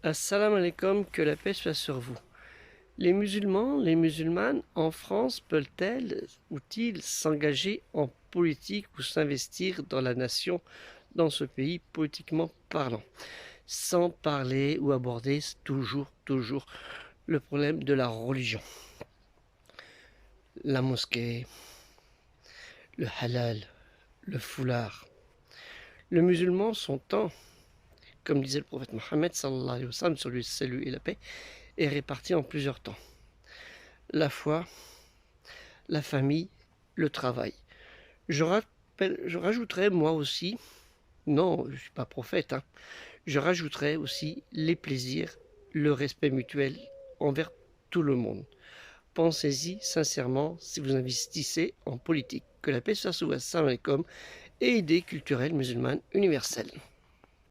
Assalamu alaikum, que la paix soit sur vous. Les musulmans, les musulmanes en France peuvent-elles ou-ils s'engager en politique ou s'investir dans la nation, dans ce pays politiquement parlant, sans parler ou aborder toujours le problème de la religion, la mosquée, le halal, le foulard. Le musulman, son temps, comme disait le prophète Mohammed sallallahu alayhi wa sallam, sur lui salut et la paix, est réparti en plusieurs temps. La foi, la famille, le travail. Je rajouterais moi aussi, non, je ne suis pas prophète, hein, je rajouterais aussi les plaisirs, le respect mutuel envers tout le monde. Pensez-y sincèrement si vous investissez en politique. Que la paix soit sur vous, assalamu alaikum, et idées culturelles musulmanes universelles.